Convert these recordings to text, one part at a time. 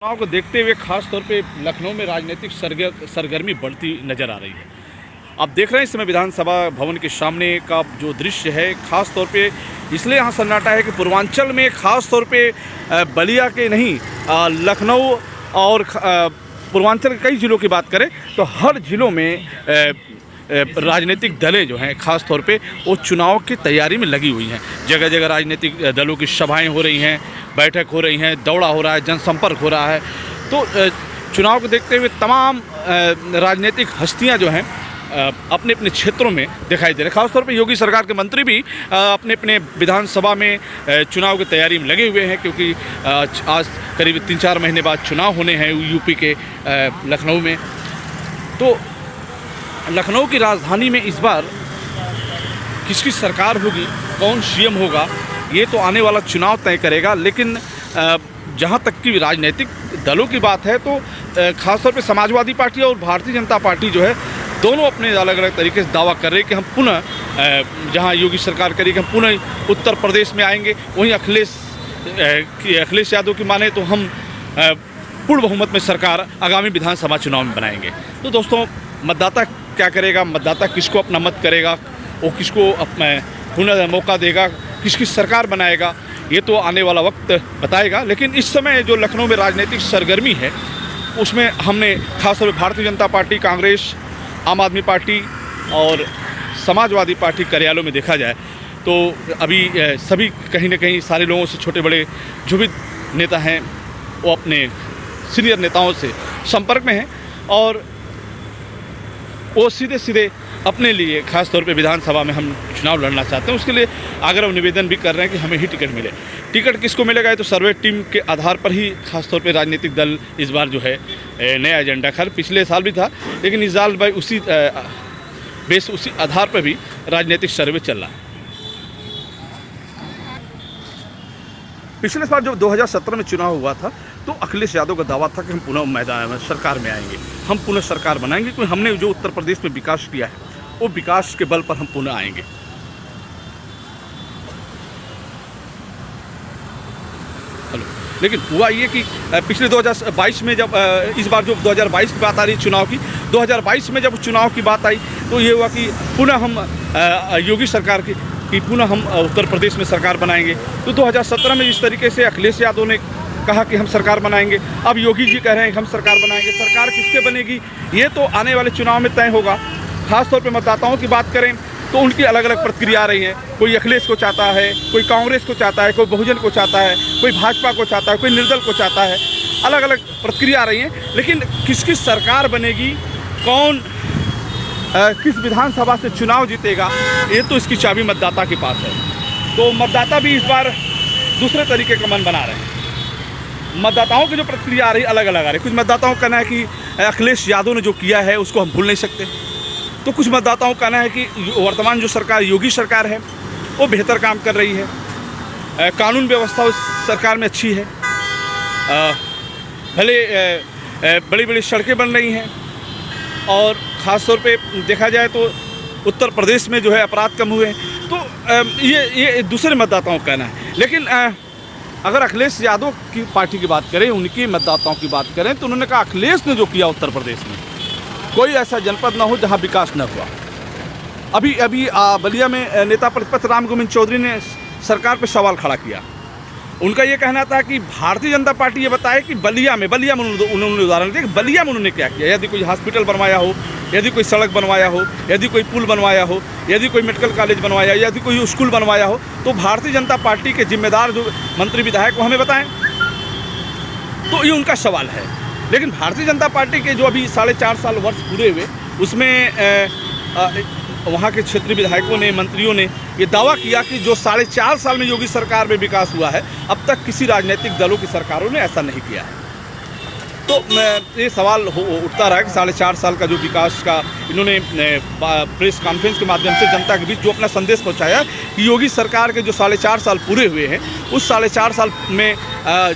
चुनाव को देखते हुए खास तौर पे लखनऊ में राजनीतिक सरगर्मी बढ़ती नज़र आ रही है। आप देख रहे हैं इस समय विधानसभा भवन के सामने का जो दृश्य है, खास तौर पे इसलिए यहाँ सन्नाटा है कि पूर्वांचल में खास तौर पे बलिया के नहीं लखनऊ और पूर्वांचल के कई ज़िलों की बात करें तो हर ज़िलों में राजनीतिक दलें जो हैं खास तौर पे वो चुनाव की तैयारी में लगी हुई हैं। जगह जगह राजनीतिक दलों की सभाएं हो रही हैं, बैठक हो रही हैं, दौड़ा हो रहा है, जनसंपर्क हो रहा है। तो चुनाव को देखते हुए तमाम राजनीतिक हस्तियां जो हैं अपने अपने क्षेत्रों में दिखाई दे रहे हैं। खासतौर पे योगी सरकार के मंत्री भी अपने अपने विधानसभा में चुनाव की तैयारी में लगे हुए हैं, क्योंकि आज करीब 3-4 महीने बाद चुनाव होने हैं यूपी के लखनऊ में। तो लखनऊ की राजधानी में इस बार किसकी सरकार होगी, कौन सीएम होगा, ये तो आने वाला चुनाव तय करेगा। लेकिन जहाँ तक की राजनीतिक दलों की बात है तो खासतौर पे समाजवादी पार्टी और भारतीय जनता पार्टी जो है दोनों अपने अलग अलग तरीके से दावा कर रहे हैं कि हम पुनः जहाँ योगी सरकार करेगी हम पुनः उत्तर प्रदेश में आएंगे। वहीं अखिलेश यादव की माने तो हम पूर्ण बहुमत में सरकार आगामी विधानसभा चुनाव में बनाएंगे। तो दोस्तों, मतदाता क्या करेगा, मतदाता किसको अपना मत करेगा, वो किसको अपना पुनः मौका देगा, किसकी सरकार बनाएगा, ये तो आने वाला वक्त बताएगा। लेकिन इस समय जो लखनऊ में राजनीतिक सरगर्मी है उसमें हमने खासतौर पर भारतीय जनता पार्टी, कांग्रेस, आम आदमी पार्टी और समाजवादी पार्टी कार्यालयों में देखा जाए तो अभी सभी कहीं ना कहीं सारे लोगों से छोटे बड़े जो भी नेता हैं वो अपने सीनियर नेताओं से संपर्क में हैं और वो सीधे सीधे अपने लिए खास तौर पे विधानसभा में हम चुनाव लड़ना चाहते हैं, उसके लिए आग्रह निवेदन भी कर रहे हैं कि हमें ही टिकट मिले। टिकट किसको मिलेगा, ये तो सर्वे टीम के आधार पर ही खास तौर पे राजनीतिक दल इस बार जो है नया एजेंडा, खैर पिछले साल भी था लेकिन इस साल भाई उसी आधार पर भी राजनीतिक सर्वे चल रहा है। पिछले साल जब 2017 में चुनाव हुआ था तो अखिलेश यादव का दावा था कि हम पुनः मैदान में सरकार में आएंगे, हम पुनः सरकार बनाएंगे, क्योंकि हमने जो उत्तर प्रदेश में विकास किया है वो विकास के बल पर हम पुनः आएंगे। लेकिन हुआ ये कि पिछले 2022 में जब इस बार जो 2022 की बात आ रही है चुनाव की, 2022 में जब चुनाव की बात आई तो ये हुआ कि पुनः हम योगी सरकार की पुनः हम उत्तर प्रदेश में सरकार बनाएंगे। तो 2017 में जिस तरीके से अखिलेश यादव ने कहा कि हम सरकार बनाएंगे, अब योगी जी कह रहे हैं कि हम सरकार बनाएंगे। सरकार किसके बनेगी ये तो आने वाले चुनाव में तय होगा। खासतौर पे मतदाताओं की बात करें तो उनकी अलग अलग प्रतिक्रिया आ रही हैं। कोई अखिलेश को चाहता है, कोई कांग्रेस को चाहता है, कोई बहुजन को चाहता है, कोई भाजपा को चाहता है, कोई निर्दल को चाहता है, अलग अलग प्रतिक्रिया आ रही हैं। लेकिन किसकी सरकार बनेगी, कौन किस विधानसभा से चुनाव जीतेगा, ये तो इसकी चाबी मतदाता के पास है। तो मतदाता भी इस बार दूसरे तरीके का मन बना रहे हैं। मतदाताओं की जो प्रतिक्रिया आ रही है अलग अलग आ रही है। कुछ मतदाताओं का कहना है कि अखिलेश यादव ने जो किया है उसको हम भूल नहीं सकते, तो कुछ मतदाताओं का कहना है कि वर्तमान जो सरकार योगी सरकार है वो बेहतर काम कर रही है, कानून व्यवस्था उस सरकार में अच्छी है, भले बड़ी बड़ी सड़कें बन रही हैं और ख़ास तौर पे देखा जाए तो उत्तर प्रदेश में जो है अपराध कम हुए हैं। तो ये दूसरे मतदाताओं का कहना है। लेकिन अगर अखिलेश यादव की पार्टी की बात करें, उनकी मतदाताओं की बात करें तो उन्होंने कहा अखिलेश ने जो किया उत्तर प्रदेश में कोई ऐसा जनपद ना हो जहां विकास न हुआ। अभी बलिया में नेता प्रतिपक्ष राम गोविंद चौधरी ने सरकार पर सवाल खड़ा किया। उनका ये कहना था कि भारतीय जनता पार्टी ये बताए कि बलिया में उन्होंने उदाहरण दिया कि बलिया में उन्होंने क्या किया। यदि कोई हॉस्पिटल बनवाया हो, यदि कोई सड़क बनवाया हो, यदि कोई पुल बनवाया हो, यदि कोई मेडिकल कॉलेज बनवाया हो, यदि कोई स्कूल बनवाया हो, तो भारतीय जनता पार्टी के जिम्मेदार जो मंत्री विधायक वो हमें बताएं। तो ये उनका सवाल है। लेकिन भारतीय जनता पार्टी के जो अभी 4.5 साल वर्ष पूरे हुए उसमें वहाँ के क्षेत्रीय विधायकों ने, मंत्रियों ने ये दावा किया कि जो 4.5 साल में योगी सरकार में विकास हुआ है अब तक किसी राजनीतिक दलों की सरकारों ने ऐसा नहीं किया है। तो ये सवाल उठता रहा कि 4.5 साल का जो विकास का इन्होंने प्रेस कॉन्फ्रेंस के माध्यम से जनता के बीच जो अपना संदेश पहुंचाया कि योगी सरकार के जो 4.5 साल पूरे हुए हैं, उस 4.5 साल में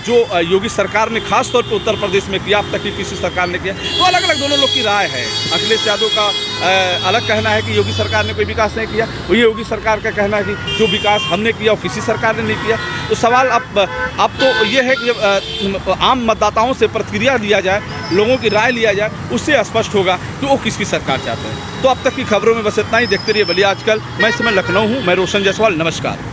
जो योगी सरकार ने खास तौर पे उत्तर प्रदेश में किया, अब तक की किसी सरकार ने किया, तो अलग अलग दोनों लोग की राय है। अखिलेश यादव का अलग कहना है कि योगी सरकार ने कोई विकास नहीं किया, वही योगी सरकार का कहना है कि जो विकास हमने किया वो किसी सरकार ने नहीं किया। तो सवाल अब तो ये है कि आम मतदाताओं से प्रतिक्रिया लिया जाए, लोगों की राय लिया जाए, उससे स्पष्ट होगा कि वो किसकी सरकार चाहते हैं। तो अब तक की खबरों में बस इतना ही। देखते रहिए बलिया आजकल। मैं इस समय लखनऊ हूँ। मैं रोशन जायसवाल, नमस्कार।